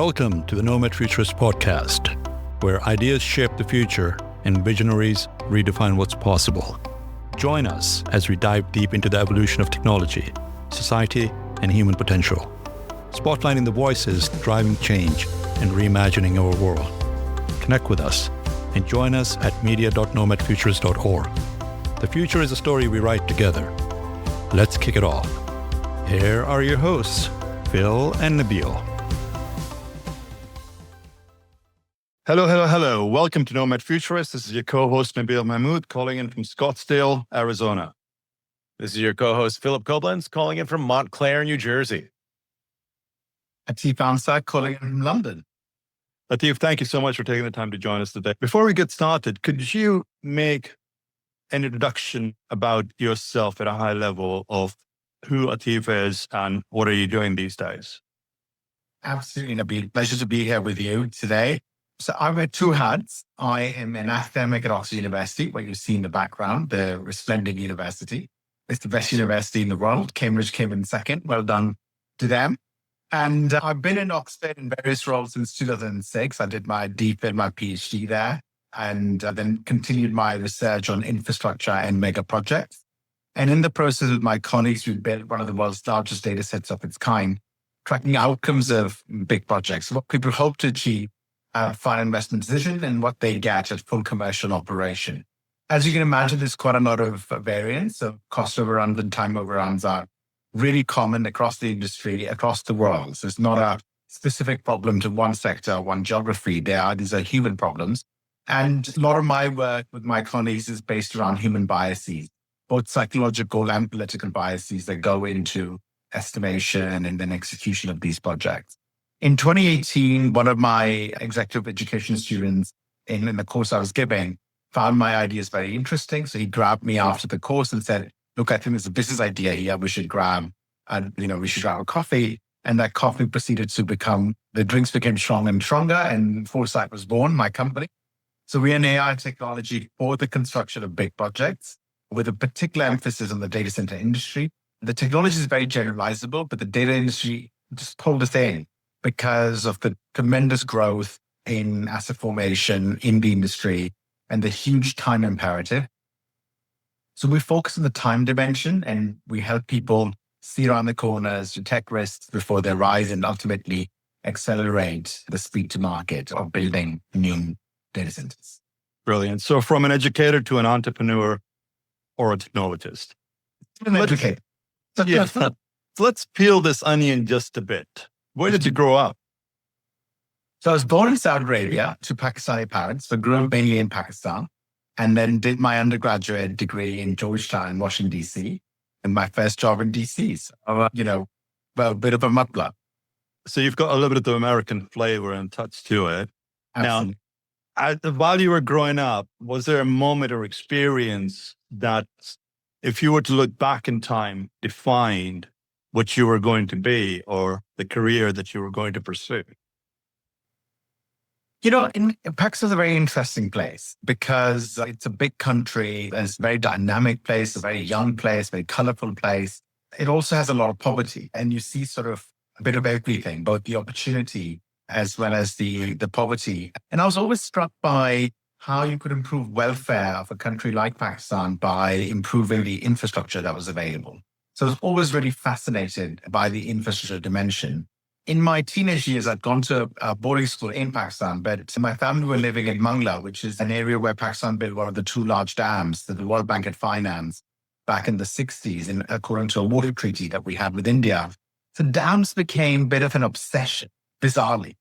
Welcome to the Nomad Futurist podcast, where ideas shape the future and visionaries redefine what's possible. Join us as we dive deep into the evolution of technology, society, and human potential, spotlighting the voices driving change and reimagining our world. Connect with us and join us at media.nomadfuturist.org. The future is a story we write together. Let's kick it off. Here are your hosts, Phil and Nabeel. Hello. Welcome to Nomad Futurist. This is your co-host, Nabeel Mahmood, calling in from Scottsdale, Arizona. This is your co-host, Phillip Koblence, calling in from Montclair, New Jersey. Atif Ansar, calling in from London. Atif, thank you so much for taking the time to join us today. Before we get started, could you make an introduction about yourself at a high level of who Atif is and what are you doing these days? Absolutely, Nabeel. Pleasure to be here with you today. So I wear two hats. I am an academic at Oxford University, what you see in the background, the resplendent university. It's the best university in the world. Cambridge came in second. Well done to them. And I've been in Oxford in various roles since 2006. I did my DPhil, my PhD there, and then continued my research on infrastructure and mega projects. And in the process with my colleagues, we built one of the world's largest data sets of its kind, tracking outcomes of big projects, what people hope to achieve final investment decision and what they get at full commercial operation. As you can imagine, there's quite a lot of variance. So cost overruns and time overruns are really common across the industry, across the world. So it's not a specific problem to one sector, one geography. These are human problems. And a lot of my work with my colleagues is based around human biases, both psychological and political biases that go into estimation and then execution of these projects. In 2018, one of my executive education students in the course I was giving found my ideas very interesting. So he grabbed me after the course and said, look, I think there's a business idea here. We should grab a coffee. And that coffee proceeded to the drinks became stronger and stronger. And Foresight was born, my company. So we're an AI technology for the construction of big projects with a particular emphasis on the data center industry. The technology is very generalizable, but the data industry just pulled us in because of the tremendous growth in asset formation in the industry and the huge time imperative. So we focus on the time dimension and we help people see around the corners, detect risks before they rise, and ultimately accelerate the speed to market of building new data centers. Brilliant. So from an educator to an entrepreneur or a technologist. Let's peel this onion just a bit. Where did you grow up? So I was born in Saudi Arabia to Pakistani parents, so grew up mainly in Pakistan, and then did my undergraduate degree in Georgetown, Washington, D.C., and my first job in D.C. So, a bit of a muddler. So you've got a little bit of the American flavor and touch to it. Absolutely. Now, while you were growing up, was there a moment or experience that, if you were to look back in time, defined what you were going to be or the career that you were going to pursue? Pakistan is a very interesting place because it's a big country. It's a very dynamic place, a very young place, very colorful place. It also has a lot of poverty, and you see sort of a bit of everything, both the opportunity as well as the poverty. And I was always struck by how you could improve welfare of a country like Pakistan by improving the infrastructure that was available. So I was always really fascinated by the infrastructure dimension. In my teenage years, I'd gone to a boarding school in Pakistan, but my family were living in Mangla, which is an area where Pakistan built one of the two large dams that the World Bank had financed back in the 60s, according to a water treaty that we had with India. So dams became a bit of an obsession, bizarrely.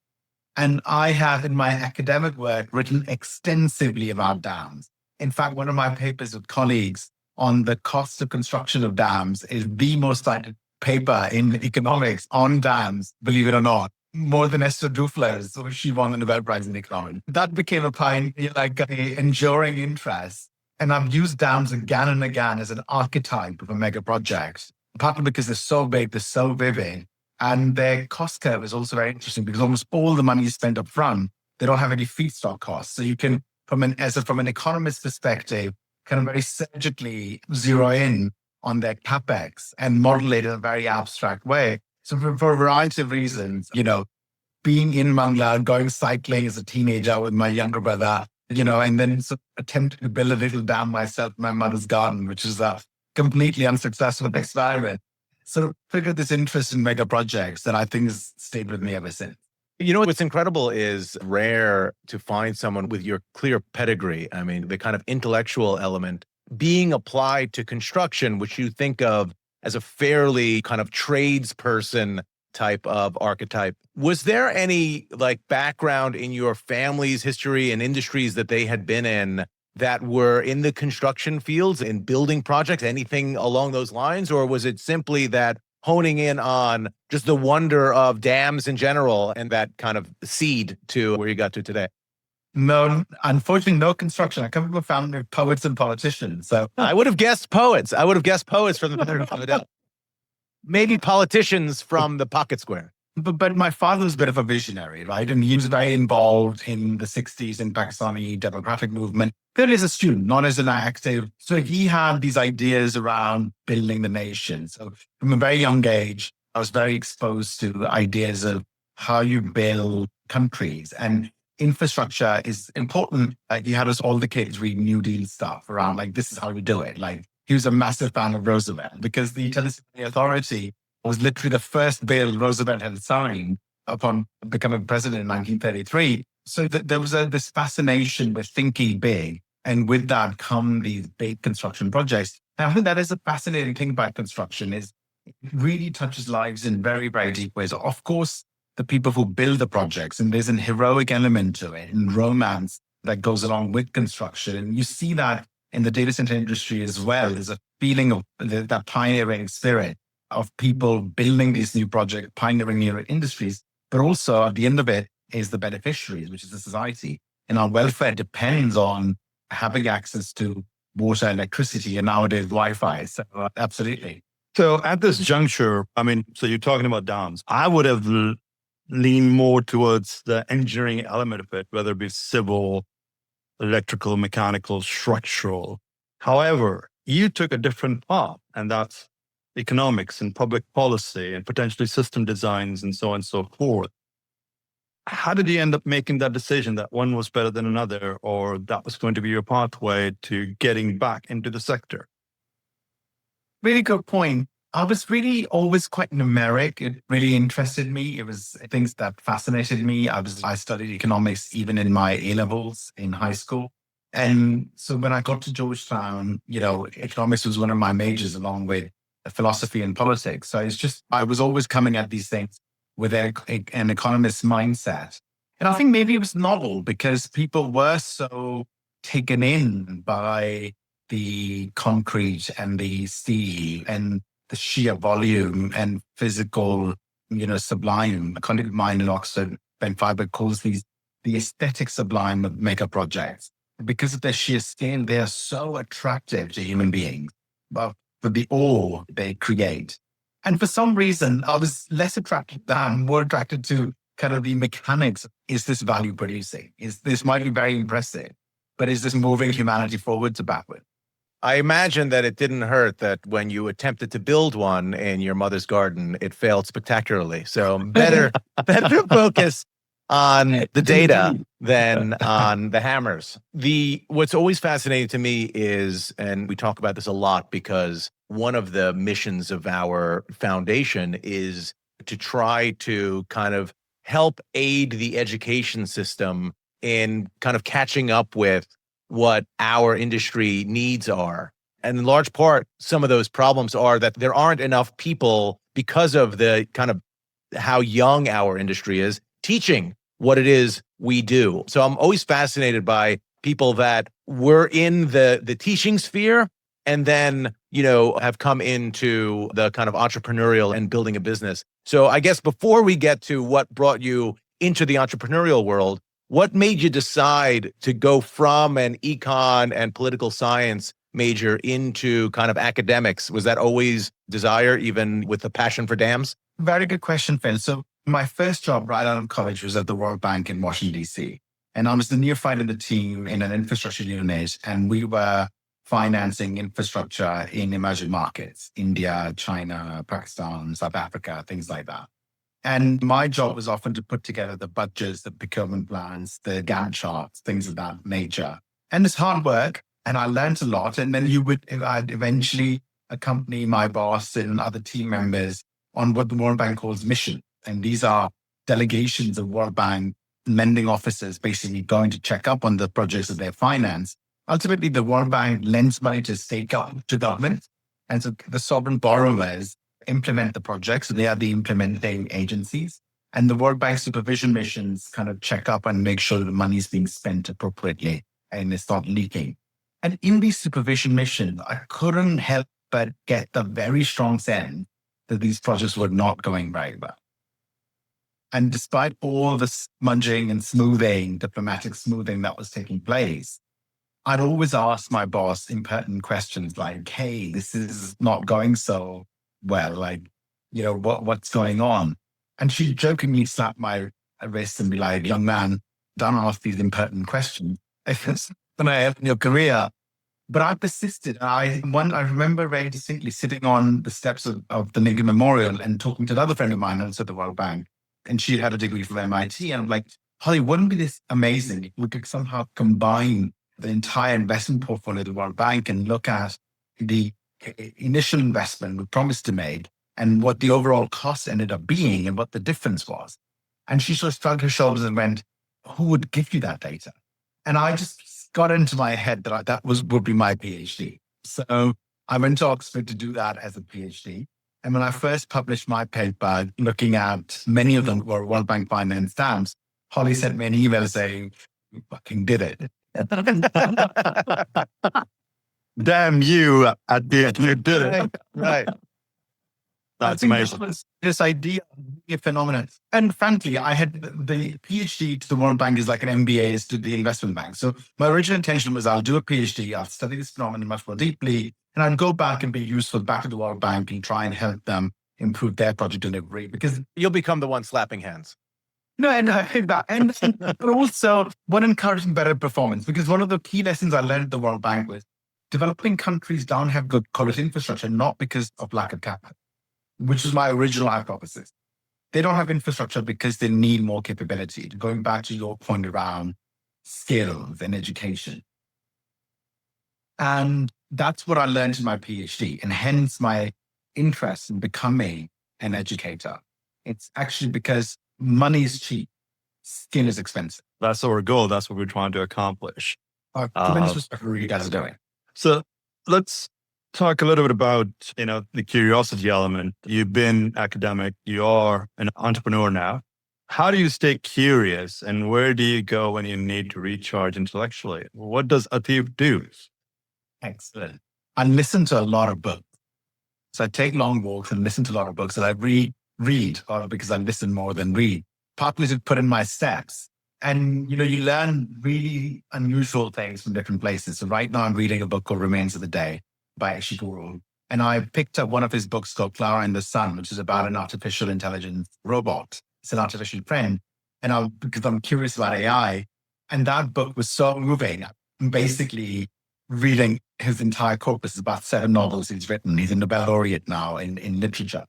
And I have, in my academic work, written extensively about dams. In fact, one of my papers with colleagues on the cost of construction of dams is the most cited paper in economics on dams, believe it or not, more than Esther Dufler's, so she won the Nobel Prize in economics. That became an enduring interest. And I've used dams again and again as an archetype of a mega project, partly because they're so big, they're so vivid. And their cost curve is also very interesting because almost all the money you spend up front, they don't have any feedstock costs. So you can, from an economist perspective, kind of very surgically zero in on their capex and model it in a very abstract way. So for a variety of reasons, being in Mangla, going cycling as a teenager with my younger brother, and then sort of attempting to build a little dam myself in my mother's garden, which is a completely unsuccessful experiment. So triggered this interest in mega projects that I think has stayed with me ever since. You know, what's incredible is rare to find someone with your clear pedigree. I mean, the kind of intellectual element being applied to construction, which you think of as a fairly kind of tradesperson type of archetype. Was there any like background in your family's history and industries that they had been in that were in the construction fields, in building projects, anything along those lines? Or was it simply that honing in on just the wonder of dams in general and that kind of seed to where you got to today? No, unfortunately, no construction. I come from a family of poets and politicians. So I would have guessed poets. I would have guessed poets from the maybe politicians from the pocket square. But my father was a bit of a visionary, right? And he was very involved in the 60s in Pakistani democratic movement, purely as a student, not as an active. So he had these ideas around building the nation. So from a very young age, I was very exposed to ideas of how you build countries. And infrastructure is important. Like he had us all the kids read New Deal stuff around like, this is how we do it. Like he was a massive fan of Roosevelt because the Utility Authority was literally the first bill Roosevelt had signed upon becoming president in 1933. So there was this fascination with thinking big. And with that come these big construction projects. And I think that is a fascinating thing about construction is it really touches lives in very, very deep ways. Of course, the people who build the projects, and there's an heroic element to it and romance that goes along with construction. And you see that in the data center industry as well. There's a feeling of that pioneering spirit of people building these new projects, pioneering new industries, but also at the end of it is the beneficiaries, which is the society. And our welfare depends on having access to water, electricity, and nowadays Wi-Fi. So absolutely. So at this juncture, I mean, so you're talking about dams. I would have leaned more towards the engineering element of it, whether it be civil, electrical, mechanical, structural. However, you took a different path, and that's economics and public policy and potentially system designs and so on and so forth. How did you end up making that decision that one was better than another, or that was going to be your pathway to getting back into the sector? Really good point. I was really always quite numeric. It really interested me. It was things that fascinated me. I studied economics even in my A-levels in high school. And so when I got to Georgetown, economics was one of my majors along with philosophy and politics. So I was always coming at these things with an economist mindset. And I think maybe it was novel because people were so taken in by the concrete and the steel and the sheer volume and physical, sublime. A colleague of mine in Oxford, Ben Fiber, calls these the aesthetic sublime of mega projects. Because of their sheer scale, they are so attractive to human beings. But for the awe they create. And for some reason, I was less attracted than, more attracted to kind of the mechanics. Is this value producing? This might be very impressive, but is this moving humanity forward to backward? I imagine that it didn't hurt that when you attempted to build one in your mother's garden, it failed spectacularly. So better focus on the data than on the hammers. What's always fascinating to me is, and we talk about this a lot because one of the missions of our foundation is to try to kind of help aid the education system in kind of catching up with what our industry needs are. And in large part, some of those problems are that there aren't enough people because of the kind of how young our industry is teaching what it is we do. So I'm always fascinated by people that were in the teaching sphere and then, have come into the kind of entrepreneurial and building a business. So I guess before we get to what brought you into the entrepreneurial world, what made you decide to go from an econ and political science major into kind of academics? Was that always desire, even with the passion for dams? Very good question, Phil. So my first job right out of college was at the World Bank in Washington, D.C. And I was the neophyte in the team in an infrastructure unit. And we were financing infrastructure in emerging markets, India, China, Pakistan, South Africa, things like that. And my job was often to put together the budgets, the procurement plans, the Gantt charts, things of that nature. And it's hard work. And I learned a lot. And then I'd eventually accompany my boss and other team members on what the World Bank calls mission. And these are delegations of World Bank lending officers basically going to check up on the projects that they finance. Ultimately, the World Bank lends money to government. And so the sovereign borrowers implement the projects. So they are the implementing agencies. And the World Bank supervision missions kind of check up and make sure that the money is being spent appropriately and it's not leaking. And in these supervision missions, I couldn't help but get the very strong sense that these projects were not going very well. And despite all the smudging and smoothing, diplomatic smoothing that was taking place, I'd always ask my boss impertinent questions like, hey, this is not going so well. Like, what's going on? And she'd jokingly slap my wrist and be like, young man, don't ask these impertinent questions. It's going to help in your career. But I persisted. I remember very distinctly sitting on the steps of the Lincoln Memorial and talking to another friend of mine also at the World Bank. And she had a degree from MIT. And I'm like, Holly, wouldn't be this amazing if we could somehow combine the entire investment portfolio of the World Bank and look at the initial investment we promised to make and what the overall cost ended up being and what the difference was. And she sort of shrugged her shoulders and went, who would give you that data? And I just got into my head that would be my PhD. So I went to Oxford to do that as a PhD. And when I first published my paper, looking at many of them were World Bank finance stamps, Holly sent me an email saying, you fucking did it. Damn you, Atif, you did it. Right. That's amazing. This idea of a phenomenon. And frankly, I had the PhD to the World Bank is like an MBA to the investment bank. So my original intention was I'll do a PhD, I'll study this phenomenon much more deeply, and I'd go back and be useful back to the World Bank and try and help them improve their project delivery. Because You'll become the one slapping hands. no, and I think that, and but also one encouraging better performance. Because one of the key lessons I learned at the World Bank was developing countries don't have good quality infrastructure, not because of lack of capital, which is my original hypothesis. They don't have infrastructure because they need more capability. Going back to your point around skills and education. And that's what I learned in my PhD, and hence my interest in becoming an educator. It's actually because money is cheap, skill is expensive. That's our goal. That's what we're trying to accomplish. Tremendous respect for what you guys are doing. So let's talk a little bit about, the curiosity element. You've been academic. You are an entrepreneur now. How do you stay curious, and where do you go when you need to recharge intellectually? What does Atif do? Excellent. I listen to a lot of books. So I take long walks and listen to a lot of books, and I read, or because I listen more than read, partly to put in my steps. And, you learn really unusual things from different places. So right now I'm reading a book called Remains of the Day by Ishiguro. And I picked up one of his books called Clara and the Sun, which is about an artificial intelligence robot. It's an artificial friend. And because I'm curious about AI, and that book was so moving. I'm basically reading his entire corpus. It's about 7 novels he's written. He's a Nobel laureate now in literature.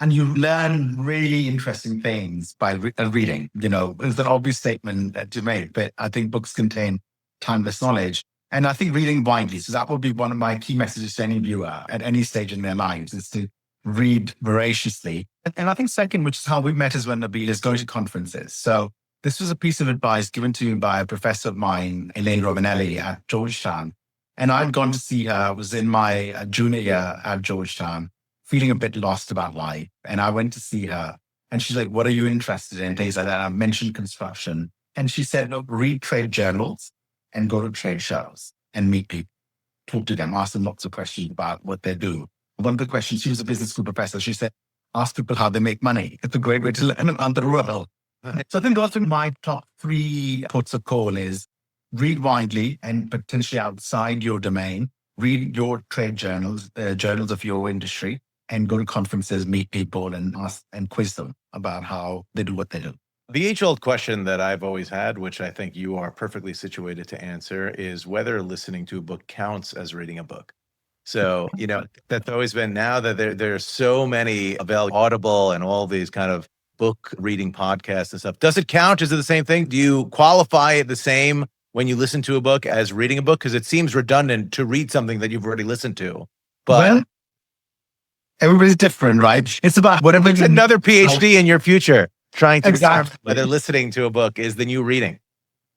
And you learn really interesting things by reading. It's an obvious statement to make, but I think books contain timeless knowledge. And I think reading widely. So that would be one of my key messages to any viewer at any stage in their lives, is to read voraciously. And I think second, which is how we met as well, Nabeel, is going to conferences. So this was a piece of advice given to me by a professor of mine, Elaine Romanelli at Georgetown. And I'd gone to see her. I was in my junior year at Georgetown, feeling a bit lost about life. And I went to see her. And she's like, what are you interested in? Things like that. I mentioned construction. And she said, look, read trade journals and go to trade shows and meet people, talk to them, ask them lots of questions about what they do. One of the questions, she was a business school professor. She said, ask people how they make money. It's a great way to learn about the world. So I think those are my top 3 ports of call is read widely and potentially outside your domain, read your trade journals, journals of your industry, and go to conferences, meet people and ask and quiz them about how they do what they do. The age-old question that I've always had, which I think you are perfectly situated to answer, is whether listening to a book counts as reading a book. So, that's always been, now that there are so many available, Audible and all these kind of book reading podcasts and stuff. Does it count? Is it the same thing? Do you qualify it the same when you listen to a book as reading a book? Because it seems redundant to read something that you've already listened to. But well, everybody's different, right? It's about whatever. it's another PhD in your future trying to Exactly. determine whether listening to a book is the new reading.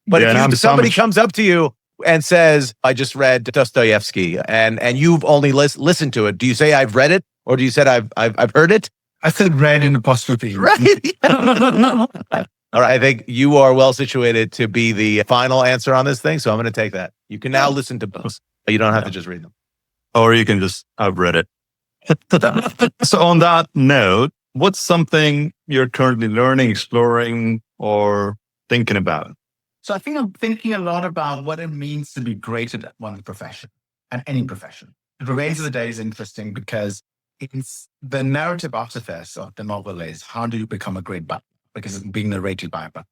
But Yeah, if somebody comes up to you and says, I just read Dostoevsky, and you've only listened to it, do you say I've read it? Or do you say I've heard it? I said read in apostrophe. Right. All right. I think you are well situated to be the final answer on this thing. So I'm going to take that. You can now listen to books. You don't have to just read them. Or you can just, I've read it. So on that note, what's something you're currently learning, exploring, or thinking about? So I think I'm thinking a lot about what it means to be great at one profession and any profession. It remains of the day is interesting because it's the narrative artifice of the novel is how do you become a great battler? Because it's being narrated by a battler.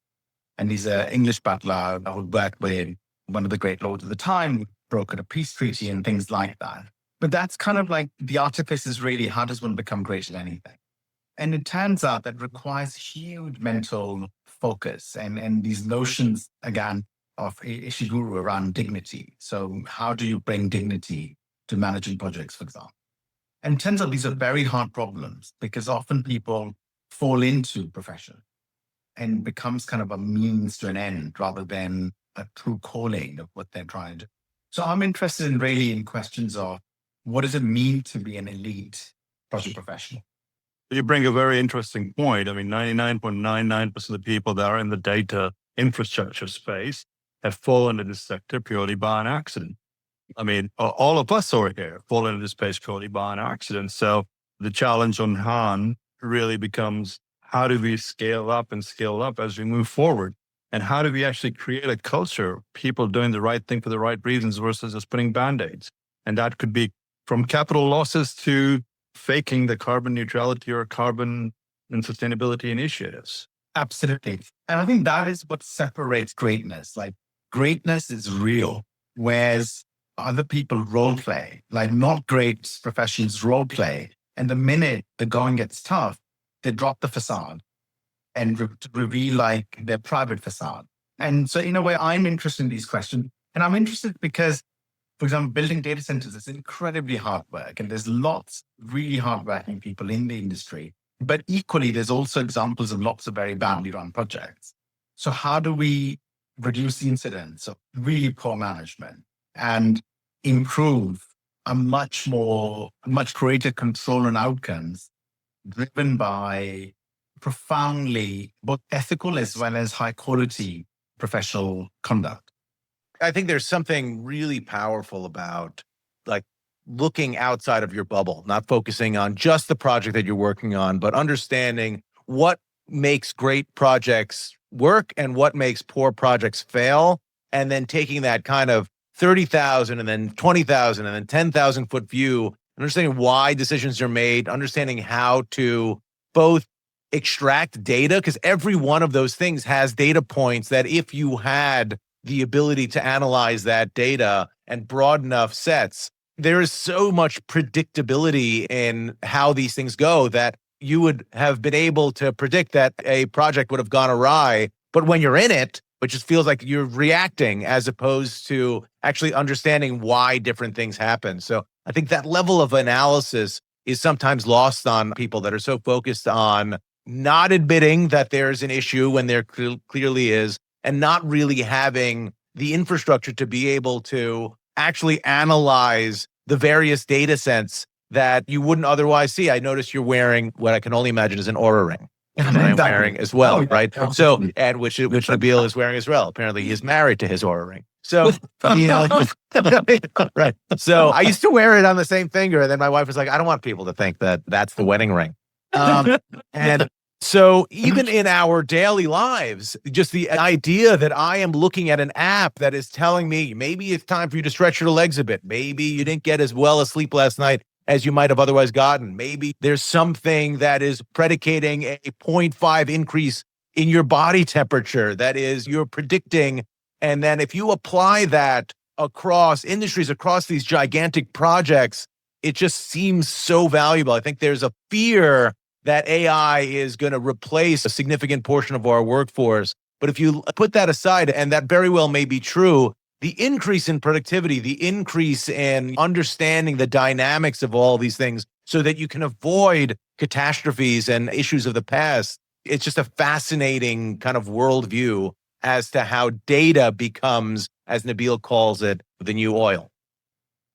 And he's an English battler who worked with one of the great lords of the time, who brokered a peace treaty and things like that. But that's kind of like the artifice is really how does one become great at anything? And it turns out that requires huge mental focus and these notions, again, of Ishiguro around dignity. So how do you bring dignity to managing projects, for example? And it turns out these are very hard problems because often people fall into profession and becomes kind of a means to an end rather than a true calling of what they're trying to do. So I'm interested in really in questions of what does it mean to be an elite project professional? You bring a very interesting point. I mean, 99.99% of the people that are in the data infrastructure space have fallen into this sector purely by an accident. I mean, all of us over here fall into this space purely by an accident. So the challenge on Han really becomes how do we scale up as we move forward? And how do we actually create a culture of people doing the right thing for the right reasons versus just putting Band-Aids? And that could be from capital losses to faking the carbon neutrality or carbon and sustainability initiatives. Absolutely. And I think that is what separates greatness. Like greatness is real, whereas other people role play, like not great professions role play. And the minute the going gets tough, they drop the facade and reveal like their private facade. And so in a way, I'm interested in these questions. And I'm interested because, for example, building data centers is incredibly hard work. And there's lots really hardworking people in the industry. But equally, there's also examples of lots of very badly run projects. So how do we reduce the incidence of really poor management and improve a much greater control on outcomes driven by profoundly both ethical as well as high quality professional conduct? I think there's something really powerful about like looking outside of your bubble, not focusing on just the project that you're working on, but understanding what makes great projects work and what makes poor projects fail. And then taking that kind of 30,000 and then 20,000 and then 10,000 foot view, understanding why decisions are made, understanding how to both extract data, because every one of those things has data points that if you had the ability to analyze that data and broad enough sets, there is so much predictability in how these things go that you would have been able to predict that a project would have gone awry. But when you're in it just feels like you're reacting as opposed to actually understanding why different things happen. So I think that level of analysis is sometimes lost on people that are so focused on not admitting that there's an issue when there clearly is, and not really having the infrastructure to be able to actually analyze the various data sets that you wouldn't otherwise see. I noticed you're wearing what I can only imagine is an Aura ring. I'm wearing as well, right? So, and which Nabeel is wearing as well. Apparently, he's married to his Aura ring. So, right. So, I used to wear it on the same finger, and then my wife was like, "I don't want people to think that that's the wedding ring." And so, even in our daily lives, just the idea that I am looking at an app that is telling me maybe it's time for you to stretch your legs a bit. Maybe you didn't get as well a sleep last night as you might have otherwise gotten. Maybe there's something that is predicating a 0.5 increase in your body temperature that is you're predicting. And then if you apply that across industries, across these gigantic projects, it just seems so valuable. I think there's a fear that AI is going to replace a significant portion of our workforce. But if you put that aside, and that very well may be true, the increase in productivity, the increase in understanding the dynamics of all these things so that you can avoid catastrophes and issues of the past, it's just a fascinating kind of worldview as to how data becomes, as Nabeel calls it, the new oil.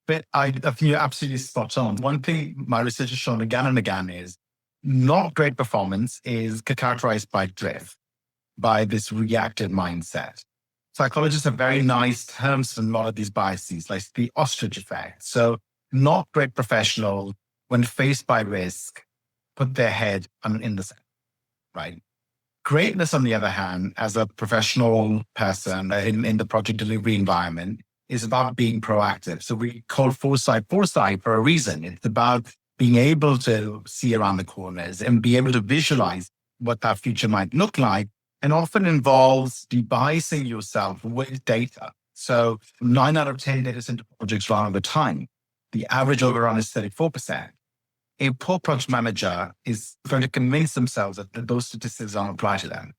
But I think you're absolutely spot on. One thing my research has shown again and again is not great performance is characterized by drift, by this reactive mindset. Psychologists have very nice terms for a lot of these biases, like the ostrich effect. So not great professional, when faced by risk, put their head in the sand, right? Greatness, on the other hand, as a professional person in the project delivery environment, is about being proactive. So we call foresight for a reason. It's about being able to see around the corners and be able to visualize what that future might look like, and often involves debiasing yourself with data. So 9 out of 10 data center projects run over time. The average overrun is 34%. A poor project manager is going to convince themselves that those statistics don't apply to them.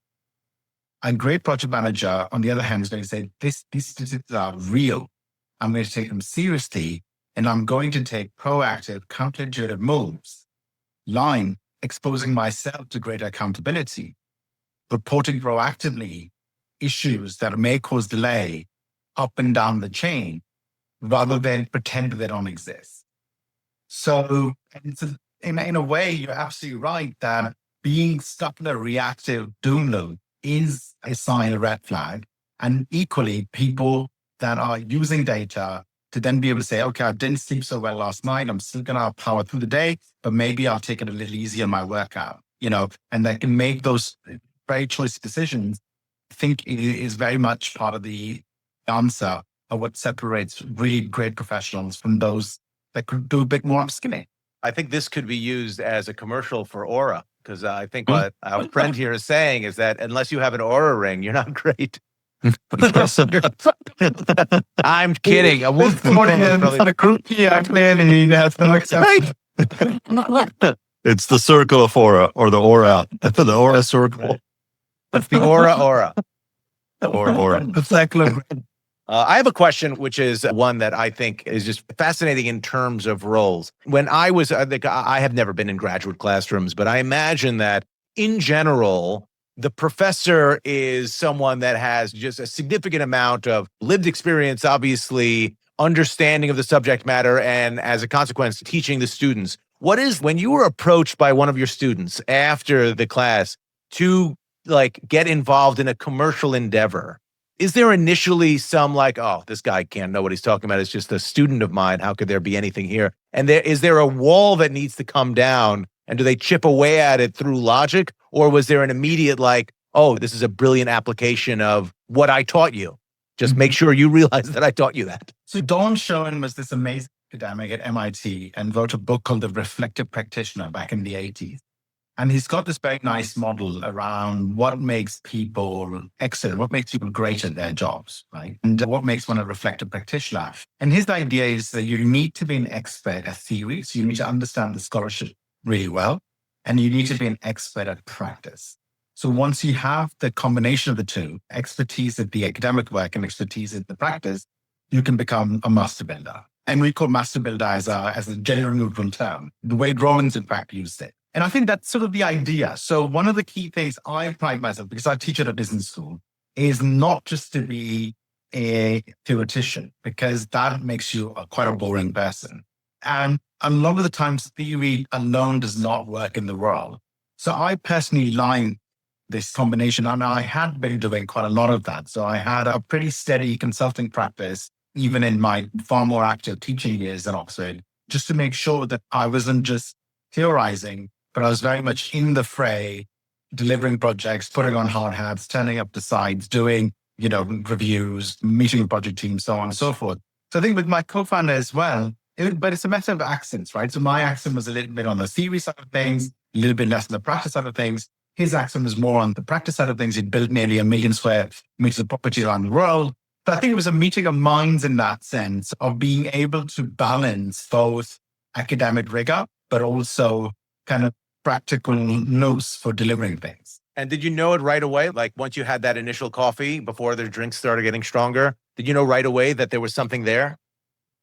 A great project manager, on the other hand, is going to say, these statistics are real. I'm going to take them seriously, and I'm going to take proactive, counterintuitive moves. Line, exposing myself to greater accountability, reporting proactively issues that may cause delay up and down the chain, rather than pretend they don't exist. So in a way, you're absolutely right that being stuck in a reactive doom loop is a sign, a red flag. And equally, people that are using data to then be able to say, okay, I didn't sleep so well last night. I'm still going to power through the day, but maybe I'll take it a little easier in my workout, and they can make those very choice decisions. I think it is very much part of the answer of what separates really great professionals from those that could do a bit more upskilling. I think this could be used as a commercial for Aura, because I think what our friend here is saying is that unless you have an Aura ring, you're not great. I'm kidding. I won't. It's the circle of aura, or the aura, the aura circle. It's the aura. Aura. I have a question, which is one that I think is just fascinating in terms of roles. When I have never been in graduate classrooms, but I imagine that in general, the professor is someone that has just a significant amount of lived experience, obviously, understanding of the subject matter, and as a consequence, teaching the students. When you were approached by one of your students after the class to get involved in a commercial endeavor, is there initially some oh, this guy can't know what he's talking about. It's just a student of mine. How could there be anything here? And is there a wall that needs to come down? And do they chip away at it through logic? Or was there an immediate oh, this is a brilliant application of what I taught you? Just make sure you realize that I taught you that. So Don Schoen was this amazing academic at MIT and wrote a book called The Reflective Practitioner back in the 80s. And he's got this very nice model around what makes people excellent, what makes people great at their jobs, right? And what makes one a reflective practitioner. And his idea is that you need to be an expert at theory. So you need to understand the scholarship really well. And you need to be an expert at practice. So once you have the combination of the two, expertise at the academic work and expertise at the practice, you can become a master builder. And we call master builder as a gender neutral term, the way Romans, in fact, used it. And I think that's sort of the idea. So one of the key things I pride myself, because I teach at a business school, is not just to be a theoretician, because that makes you quite a boring person. And a lot of the times theory alone does not work in the world. So I personally like this combination, and I had been doing quite a lot of that. So I had a pretty steady consulting practice, even in my far more active teaching years at Oxford, just to make sure that I wasn't just theorizing, but I was very much in the fray, delivering projects, putting on hard hats, turning up to sites, doing, reviews, meeting with project teams, so on and so forth. So I think with my co-founder as well, but it's a matter of accents, right? So my accent was a little bit on the theory side of things, a little bit less on the practice side of things. His accent was more on the practice side of things. He'd built nearly 1 million square meters of property around the world. But I think it was a meeting of minds in that sense of being able to balance both academic rigor, but also kind of practical notes for delivering things. And did you know it right away? Like once you had that initial coffee before the drinks started getting stronger, did you know right away that there was something there?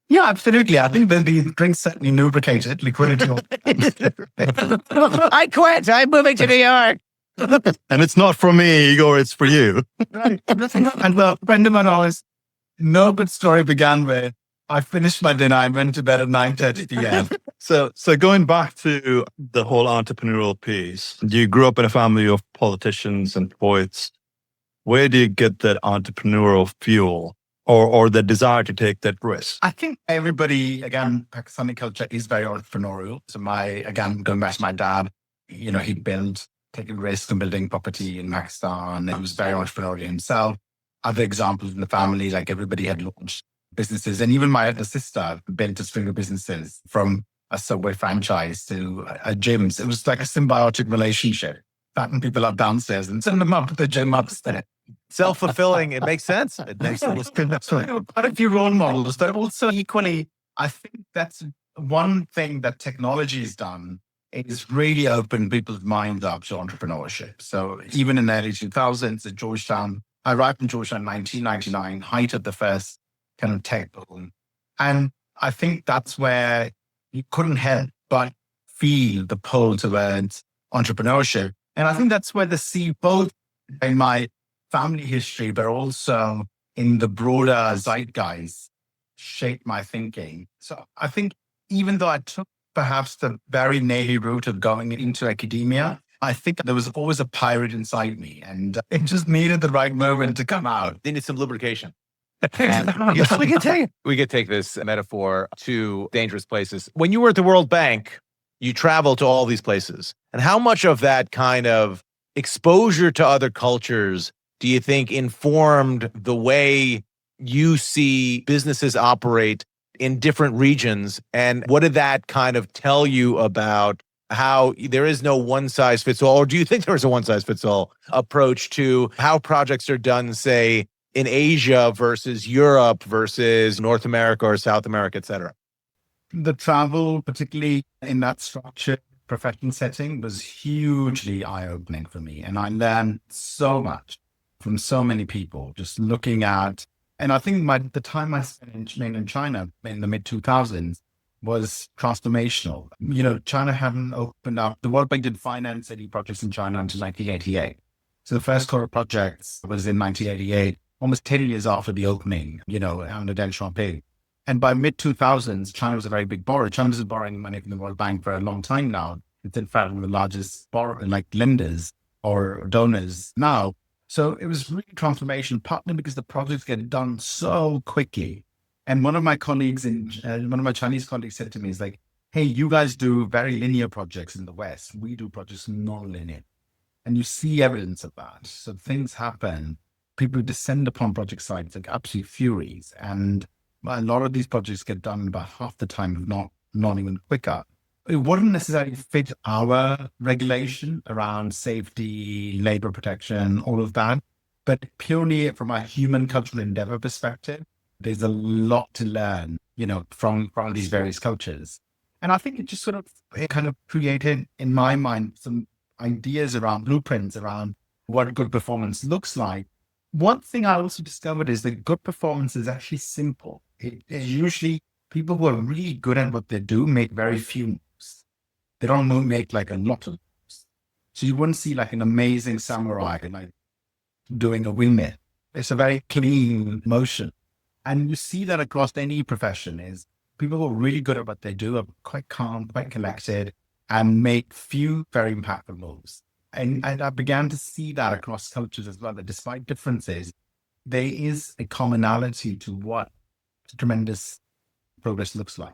Yeah, absolutely. I think that the drinks certainly lubricated liquidity. I quit. I'm moving to New York. And it's not for me, Igor, it's for you. Right. And a friend of mine always, no good story began with, I finished my dinner, I went to bed at 9:30 p.m. So going back to the whole entrepreneurial piece, you grew up in a family of politicians and poets. Where do you get that entrepreneurial fuel or the desire to take that risk? I think everybody, again, Pakistani culture is very entrepreneurial. So going back to my dad, he taking risks and building property in Pakistan. He was very entrepreneurial himself. Other examples in the family, like everybody had launched businesses. And even my other sister built a string of businesses from a Subway franchise to a gyms. It was like a symbiotic relationship. Fatten people up downstairs and send them up at the gym upstairs. Self-fulfilling. It makes sense. It makes sense. Quite a few role models, but also equally, I think that's one thing that technology has done is really opened people's minds up to entrepreneurship. So even in the early 2000s at Georgetown, I arrived in Georgetown in 1999, height of the first kind of tech boom. And I think that's where you couldn't help but feel the pull towards entrepreneurship. And I think that's where the seed, both in my family history, but also in the broader zeitgeist, shaped my thinking. So I think even though I took perhaps the very navy route of going into academia, I think there was always a pirate inside me and it just needed the right moment to come out. They need some lubrication. We could take this metaphor to dangerous places. When you were at the World Bank, you traveled to all these places. And how much of that kind of exposure to other cultures do you think informed the way you see businesses operate in different regions? And what did that kind of tell you about how there is no one size fits all? Or do you think there is a one size fits all approach to how projects are done, say, in Asia versus Europe versus North America or South America, et cetera? The travel, particularly in that structured profession setting, was hugely eye-opening for me. And I learned so much from so many people, just looking at, and I think the time I spent in mainland China in the mid-2000s was transformational. China hadn't opened up. The World Bank didn't finance any projects in China until 1988. So the first core projects was in 1988, almost 10 years after the opening, under Deng Xiaoping. And by mid-2000s, China was a very big borrower. China has been borrowing money from the World Bank for a long time now. It's in fact one of the largest lenders or donors now. So it was really transformational, partly because the projects get done so quickly. And one of my colleagues, one of my Chinese colleagues said to me, is like, hey, you guys do very linear projects in the West. We do projects non-linear. And you see evidence of that. So things happen. People descend upon project sites like absolute furies. And a lot of these projects get done about half the time, if not even quicker. It wouldn't necessarily fit our regulation around safety, labor protection, all of that. But purely from a human cultural endeavor perspective, there's a lot to learn, from these various cultures. And I think it just it kind of created, in my mind, some ideas around blueprints around what good performance looks like. One thing I also discovered is that good performance is actually simple. It usually people who are really good at what they do make very few moves. They don't make like a lot of moves. So you wouldn't see like an amazing samurai doing a windmill. It's a very clean motion. And you see that across any profession is people who are really good at what they do are quite calm, quite collected, and make few very impactful moves. And I began to see that across cultures as well, that despite differences, there is a commonality to what tremendous progress looks like.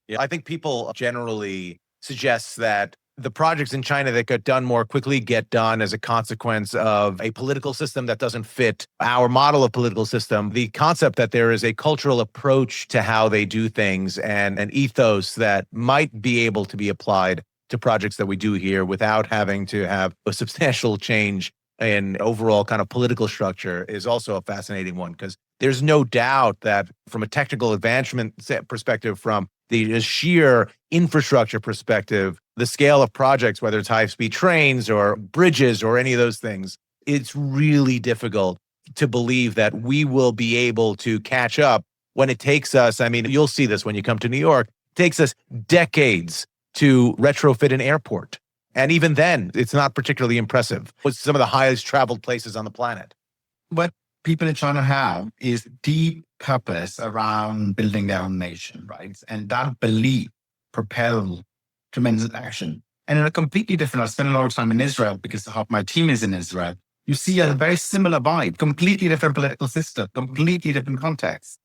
Yeah, I think people generally suggest that the projects in China that get done more quickly get done as a consequence of a political system that doesn't fit our model of political system. The concept that there is a cultural approach to how they do things and an ethos that might be able to be applied to projects that we do here without having to have a substantial change in overall kind of political structure is also a fascinating one, because there's no doubt that from a technical advancement perspective, from the sheer infrastructure perspective, the scale of projects, whether it's high-speed trains or bridges or any of those things, it's really difficult to believe that we will be able to catch up when it takes us, I mean, you'll see this when you come to New York, it takes us decades to retrofit an airport. And even then, it's not particularly impressive. It's some of the highest traveled places on the planet. What people are trying to have is deep purpose around building their own nation, right? And that belief propels tremendous action. And in a completely different, I spent a lot of time in Israel because half my team is in Israel. You see a very similar vibe, completely different political system, completely different context.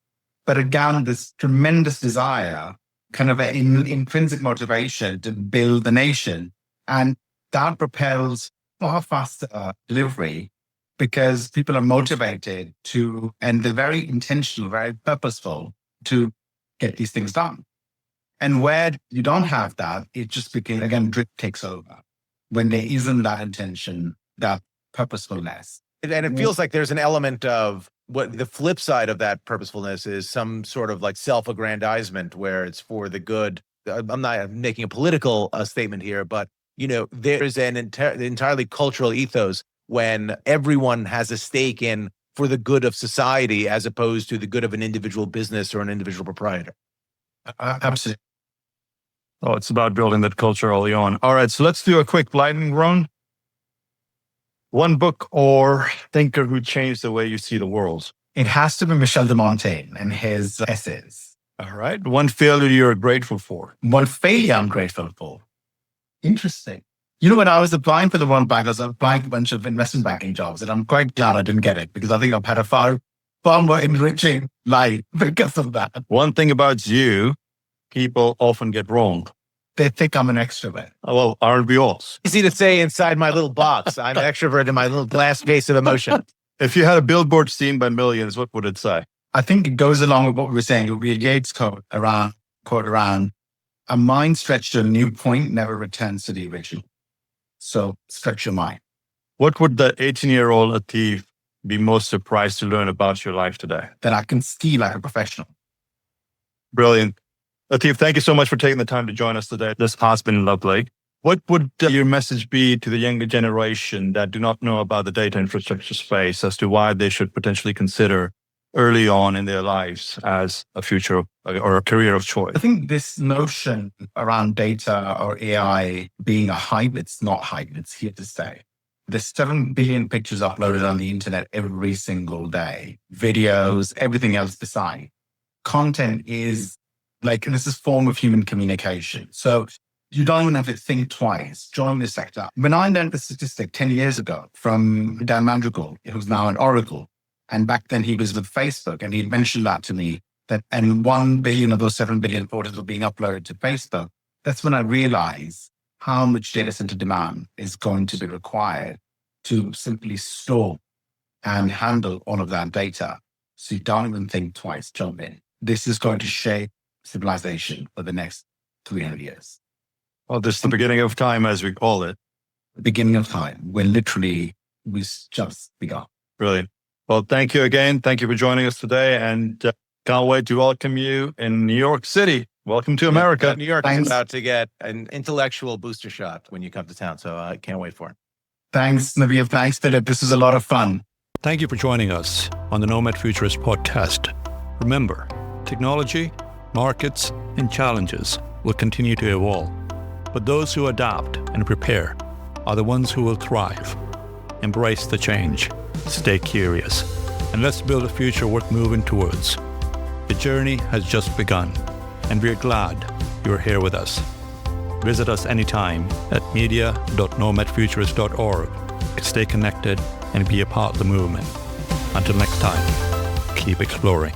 But again, this tremendous desire, kind of an intrinsic motivation to build the nation. And that propels far faster delivery because people are motivated to, and they're very intentional, very purposeful to get these things done. And where you don't have that, it just becomes, again, drip takes over. When there isn't that intention, that purposefulness. And it feels like there's an element of what the flip side of that purposefulness is, some sort of like self-aggrandizement where it's for the good. I'm not making a political statement here, but there's an entirely cultural ethos when everyone has a stake in for the good of society as opposed to the good of an individual business or an individual proprietor. Absolutely. Oh, it's about building that culture early on. All right, so let's do a quick lightning round. One book or thinker who changed the way you see the world. It has to be Michel de Montaigne and his essays. All right. One failure you're grateful for. One failure I'm grateful for. Interesting. When I was applying for the World Bank, I was applying for a bunch of investment banking jobs, and I'm quite glad I didn't get it because I think I've had a far more enriching life because of that. One thing about you, people often get wrong. They think I'm an extrovert. Oh, well, aren't we all? Easy to say inside my little box. I'm an extrovert in my little glass case of emotion. If you had a billboard seen by millions, what would it say? I think it goes along with what we were saying. It would be a Yeats quote around, a mind stretched to a new point never returns to the original. So stretch your mind. What would the 18-year-old Atif be most surprised to learn about your life today? That I can ski like a professional. Brilliant. Atif, thank you so much for taking the time to join us today. This has been lovely. What would your message be to the younger generation that do not know about the data infrastructure space as to why they should potentially consider early on in their lives as a future or a career of choice? I think this notion around data or AI being a hype, it's not hype, it's here to stay. There's 7 billion pictures uploaded on the internet every single day, videos, everything else beside. Content is this is form of human communication. So you don't even have to think twice. Join this sector. When I learned the statistic 10 years ago from Dan Mandrigal, who's now at Oracle, and back then he was with Facebook, and he mentioned that to me, and 1 billion of those 7 billion photos were being uploaded to Facebook. That's when I realized how much data center demand is going to be required to simply store and handle all of that data. So you don't even think twice, jump in. This is going to shape civilization for the next 300 years. Well, this is the beginning of time, as we call it. The beginning of time, when literally we just begun. Brilliant. Well, thank you again. Thank you for joining us today, and can't wait to welcome you in New York City. Welcome to America. New York is about to get an intellectual booster shot when you come to town, so I can't wait for it. Thanks, Nabeel. Thanks, Phillip. This was a lot of fun. Thank you for joining us on the Nomad Futurist podcast. Remember, technology, markets, and challenges will continue to evolve. But those who adapt and prepare are the ones who will thrive. Embrace the change. Stay curious. And let's build a future worth moving towards. The journey has just begun, and we're glad you're here with us. Visit us anytime at media.nomadfuturist.org. Stay connected and be a part of the movement. Until next time, keep exploring.